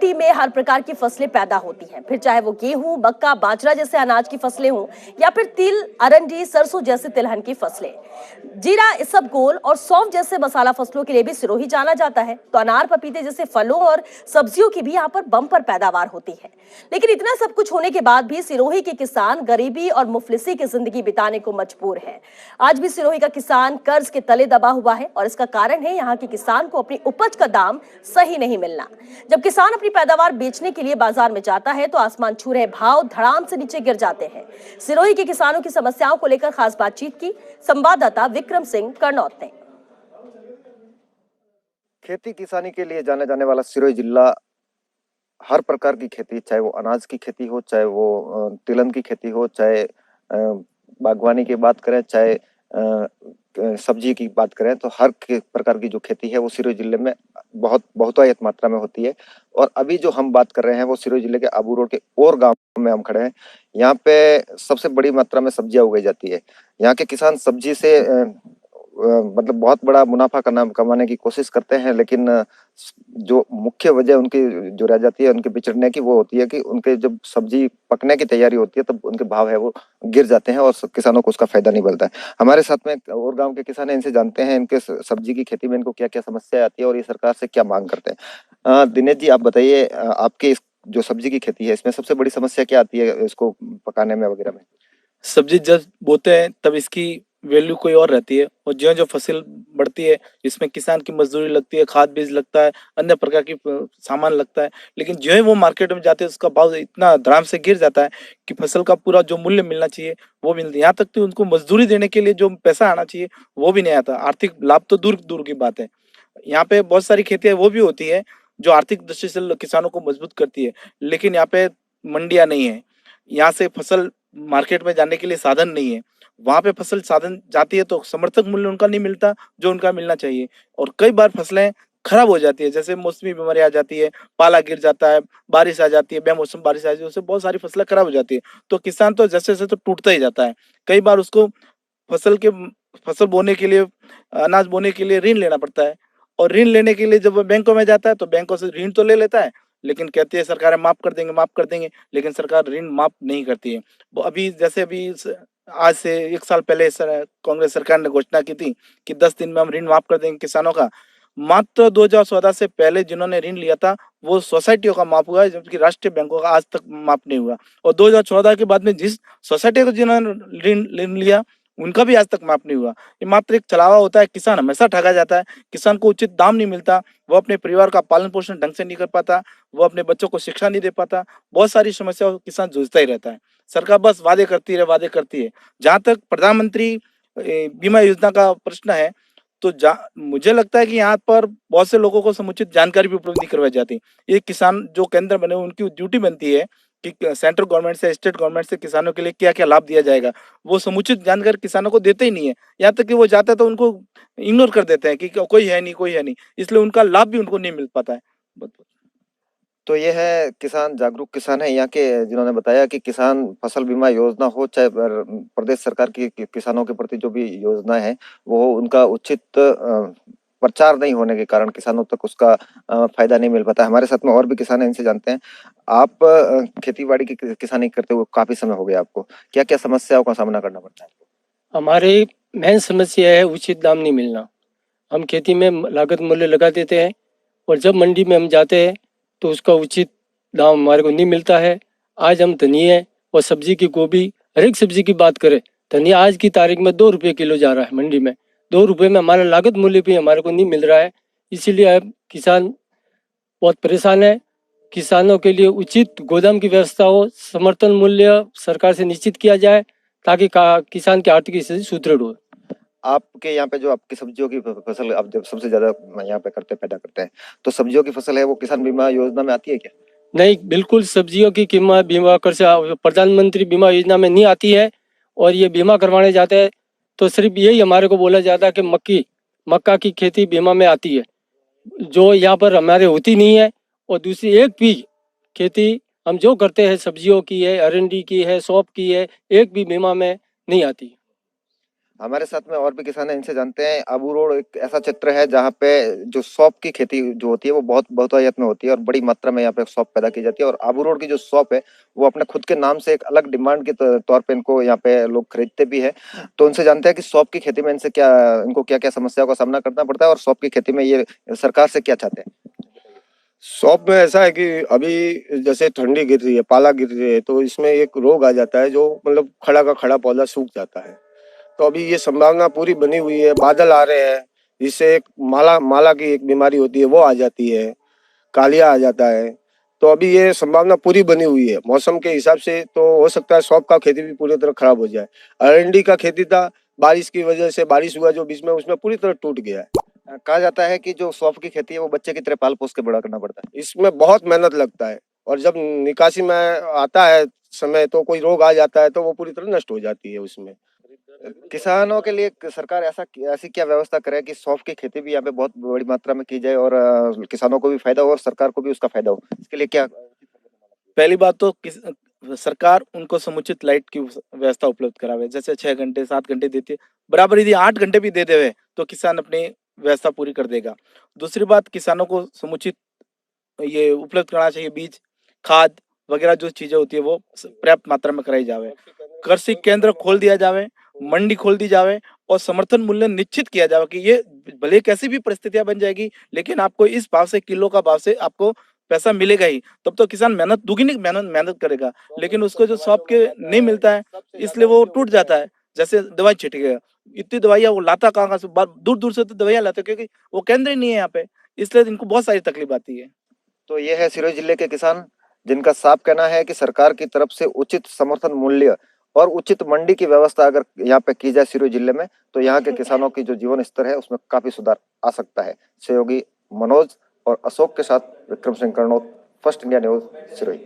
मिट्टी में हर प्रकार की फसलें पैदा होती हैं, फिर चाहे वो गेहूं, मक्का, बाजरा जैसे अनाज की फसलें हों या फिर तिल, अरंडी, सरसों जैसे तिलहन की फसलें। जीरा, इसबगोल और सौंफ जैसे मसाला फसलों के लिए भी सिरोही जाना जाता है। तो अनार, पपीते जैसे फलों और सब्जियों की भी यहाँ पर बम्पर पैदावार होती है। लेकिन इतना सब कुछ होने के बाद भी सिरोही के किसान गरीबी और मुफलिसी की जिंदगी बिताने को मजबूर है। आज भी सिरोही का किसान कर्ज के तले दबा हुआ है और इसका कारण है यहाँ के किसान को अपनी उपज का दाम सही नहीं मिलना। जब किसान अपनी पैदावार बेचने के लिए बाजार में जाता है तो आसमान छू रहे भाव धड़ाम से नीचे गिर जाते हैं। सिरोही के किसानों की समस्याओं को लेकर खास बातचीत की संवाददाता विक्रम सिंह कर्नौत ने। खेती किसानी के लिए जाने जाने वाला सिरोही जिला हर प्रकार की खेती, चाहे वो अनाज की खेती हो, चाहे वो तिलहन की खेती हो, चाहे बागवानी की बात करें, चाहे सब्जी की बात करें, तो हर प्रकार की जो खेती है वो सिरोही जिले में बहुतायत मात्रा में होती है। और अभी जो हम बात कर रहे हैं वो सिरोही जिले के आबू रोड के और गांव में हम खड़े हैं। यहाँ पे सबसे बड़ी मात्रा में सब्जियां उगाई जाती है। यहाँ के किसान सब्जी से मतलब बहुत बड़ा मुनाफा कमाने की कोशिश करते हैं, लेकिन जो मुख्य वजह उनकी जो रह जाती है उनके बिछड़ने की, वो होती है कि उनके जब सब्जी पकने की तैयारी होती है तब उनके भाव है वो गिर जाते हैं और किसानों को उसका फायदा नहीं मिलता है। हमारे साथ में और गांव के किसान हैं, इनसे जानते हैं इनके सब्जी की खेती में इनको क्या क्या समस्या आती है और ये सरकार से क्या मांग करते हैं। दिनेश जी, आप बताइए, आपके जो सब्जी की खेती है इसमें सबसे बड़ी समस्या क्या आती है इसको पकाने में वगैरह में? सब्जी जब बोते हैं तब इसकी वैल्यू कोई और रहती है, और जो जो फसल बढ़ती है इसमें किसान की मजदूरी लगती है, खाद बीज लगता है, अन्य प्रकार की सामान लगता है। लेकिन जो है वो मार्केट में जाते हैं उसका भाव इतना धड़ाम से गिर जाता है कि फसल का पूरा जो मूल्य मिलना चाहिए वो मिलता है। यहाँ तक तो उनको मजदूरी देने के लिए जो पैसा आना चाहिए वो भी नहीं आता। आर्थिक लाभ तो दूर दूर की बात है। यहाँ पे बहुत सारी खेतियां वो भी होती है जो आर्थिक दृष्टि से किसानों को मजबूत करती है, लेकिन यहाँ पे मंडियां नहीं है। यहाँ से फसल मार्केट में जाने के लिए साधन नहीं है। वहां पे फसल साधन जाती है तो समर्थक मूल्य उनका नहीं मिलता जो उनका मिलना चाहिए, और कई बार फसलें खराब हो जाती है। जैसे मौसमी बीमारी आ जाती है, पाला गिर जाता है, बारिश आ जाती है, बेमौसम बारिश आ जाती है, उससे बहुत सारी फसलें खराब हो जाती है। तो किसान तो जैसे जैसे तो टूटता ही जाता है। कई बार उसको फसल बोने के लिए, अनाज बोने के लिए ऋण लेना पड़ता है, और ऋण लेने के लिए जब वो बैंकों में जाता है तो बैंकों से ऋण तो ले लेता है, लेकिन कहती है सरकारें माफ कर देंगे, माफ कर देंगे, लेकिन सरकार ऋण माफ नहीं करती है। वो अभी आज से 1 साल पहले कांग्रेस सरकार ने घोषणा की थी कि 10 दिन में हम ऋण माफ कर देंगे किसानों का। मात्र 2014 से पहले जिन्होंने ऋण लिया था वो सोसाइटियों का माफ हुआ है, जबकि राष्ट्रीय बैंकों का आज तक माफ नहीं हुआ। और 2014 के बाद में जिस सोसाइटी को जिन्होंने ऋण लिया उनका भी आज तक माफ नहीं हुआ। ये मात्र एक छलावा होता है। किसान हमेशा ठगा जाता है, किसान को उचित दाम नहीं मिलता, वो अपने परिवार का पालन पोषण ढंग से नहीं कर पाता, वो अपने बच्चों को शिक्षा नहीं दे पाता। बहुत सारी समस्याओं किसान जूझता ही रहता है। सरकार बस वादे करती है, वादे करती है। जहाँ तक प्रधानमंत्री बीमा योजना का प्रश्न है, तो मुझे लगता है कि यहाँ पर बहुत से लोगों को समुचित जानकारी भी उपलब्ध नहीं करवाई जाती। ये किसान जो केंद्र बने उनकी ड्यूटी बनती है कि सेंट्रल गवर्नमेंट से, स्टेट गवर्नमेंट से किसानों के लिए क्या क्या लाभ दिया जाएगा, वो समुचित जानकारी किसानों को देते ही नहीं है। यहाँ तक कि वो जाता है तो उनको इग्नोर कर देते हैं कि कोई है नहीं, कोई है नहीं, इसलिए उनका लाभ भी उनको नहीं मिल पाता है। तो ये है किसान, जागरूक किसान है यहाँ के, जिन्होंने बताया कि किसान फसल बीमा योजना हो, चाहे प्रदेश सरकार की किसानों के प्रति जो भी योजना है वो उनका उचित प्रचार नहीं होने के कारण किसानों तक उसका फायदा नहीं मिल पाता। हमारे साथ में और भी किसान हैं, इनसे जानते हैं। आप खेती बाड़ी की किसानी करते हुए काफी समय हो गया, आपको क्या क्या समस्याओं का सामना करना पड़ता है? हमारी मेन समस्या है उचित दाम नहीं मिलना। हम खेती में लागत मूल्य लगा देते हैं और जब मंडी में हम जाते हैं तो उसका उचित दाम हमारे को नहीं मिलता है। आज हम धनिया और सब्जी की, गोभी, हर एक सब्जी की बात करें, धनिया आज की तारीख में 2 रुपये किलो जा रहा है मंडी में। 2 रुपये में हमारा लागत मूल्य भी हमारे को नहीं मिल रहा है। इसीलिए अब किसान बहुत परेशान है। किसानों के लिए उचित गोदाम की व्यवस्था हो, समर्थन मूल्य सरकार से निश्चित किया जाए ताकि किसान की आर्थिक स्थिति सुदृढ़ हो। आपके यहाँ पे जो आपकी सब्जियों की फसल आप जब सबसे ज्यादा यहाँ पे पैदा करते हैं, तो सब्जियों की फसल है वो किसान बीमा योजना में आती है क्या? नहीं, बिल्कुल सब्जियों की कीमत बीमा कर से प्रधानमंत्री बीमा योजना में नहीं आती है। और ये बीमा करवाने जाते हैं तो सिर्फ यही हमारे को बोला जाता है कि मक्का की खेती बीमा में आती है, जो यहाँ पर हमारे होती नहीं है। और दूसरी एक भी खेती हम जो करते हैं, सब्जियों की है, अरंडी की है, सौंफ की है, एक भी बीमा में नहीं आती। हमारे साथ में और भी किसान हैं, इनसे जानते हैं। आबू रोड एक ऐसा क्षेत्र है जहाँ पे जो सौंफ की खेती जो होती है वो बहुत बहुतायत में होती है और बड़ी मात्रा में यहाँ पे सौंफ पैदा की जाती है। और आबू रोड की जो सौंफ है वो अपने खुद के नाम से एक अलग डिमांड के तौर पे इनको यहाँ पे लोग खरीदते भी है। तो उनसे जानते हैं कि सौंफ की खेती में इनको क्या क्या समस्याओं का सामना करना पड़ता है और सौंफ की खेती में ये सरकार से क्या चाहते हैं। सौंफ में ऐसा है कि अभी जैसे ठंडी गिर रही है, पाला गिर रही है, तो इसमें एक रोग आ जाता है जो मतलब खड़ा का खड़ा पौधा सूख जाता है। तो अभी ये संभावना पूरी बनी हुई है, बादल आ रहे हैं, जिससे एक माला की एक बीमारी होती है वो आ जाती है, कालिया आ जाता है। तो अभी ये संभावना पूरी बनी हुई है मौसम के हिसाब से। तो हो सकता है सौंफ का खेती भी पूरी तरह खराब हो जाए। अरंडी का खेती था, बारिश की वजह से, बारिश हुआ जो बीच में, उसमें पूरी तरह टूट गया है। कहा जाता है कि जो सौंफ की खेती है वो बच्चे की तरह पाल पोस के बड़ा करना पड़ता है। इसमें बहुत मेहनत लगता है और जब निकासी में आता है समय तो कोई रोग आ जाता है तो वो पूरी तरह नष्ट हो जाती है उसमें। किसानों के लिए सरकार ऐसी क्या व्यवस्था करे कि सौंफ की खेती भी यहाँ पे बहुत बड़ी मात्रा में की जाए और किसानों को भी फायदा हो और सरकार को भी उसका फायदा हो, इसके लिए क्या? पहली बात तो सरकार उनको समुचित लाइट की व्यवस्था उपलब्ध करावे। जैसे 6 घंटे 7 घंटे देती है, बराबर यदि 8 घंटे भी दे देवे तो किसान अपनी व्यवस्था पूरी कर देगा। दूसरी बात, किसानों को समुचित ये उपलब्ध कराना चाहिए, बीज, खाद वगैरह जो चीजें होती है वो पर्याप्त मात्रा में कराई जावे। कृषि केंद्र खोल दिया जावे, मंडी खोल दी जावे और समर्थन मूल्य निश्चित किया जावे कि ये भले कैसी भी परिस्थितियां बन जाएगी लेकिन आपको इस भाव से, किलो का भाव से आपको पैसा मिलेगा ही। तब तो किसान दुगनी मेहनत करेगा। लेकिन उसको जो सौंप के नहीं मिलता है इसलिए वो टूट जाता है। जैसे दवाई छिड़केगा, इतनी दवाइयां वो लाता कहाँ से, दूर दूर से तो दवाइयां लाते, क्योंकि वो केंद्र ही नहीं है यहाँ पे, इसलिए इनको बहुत सारी तकलीफ आती है। तो ये है सिरोही जिले के किसान जिनका साफ कहना है कि सरकार की तरफ से उचित समर्थन मूल्य और उचित मंडी की व्यवस्था अगर यहाँ पे की जाए सिरोही जिले में तो यहाँ के किसानों की जो जीवन स्तर है उसमें काफी सुधार आ सकता है। सहयोगी मनोज और अशोक के साथ Vikram Singh Karnot, First India News, Sirohi.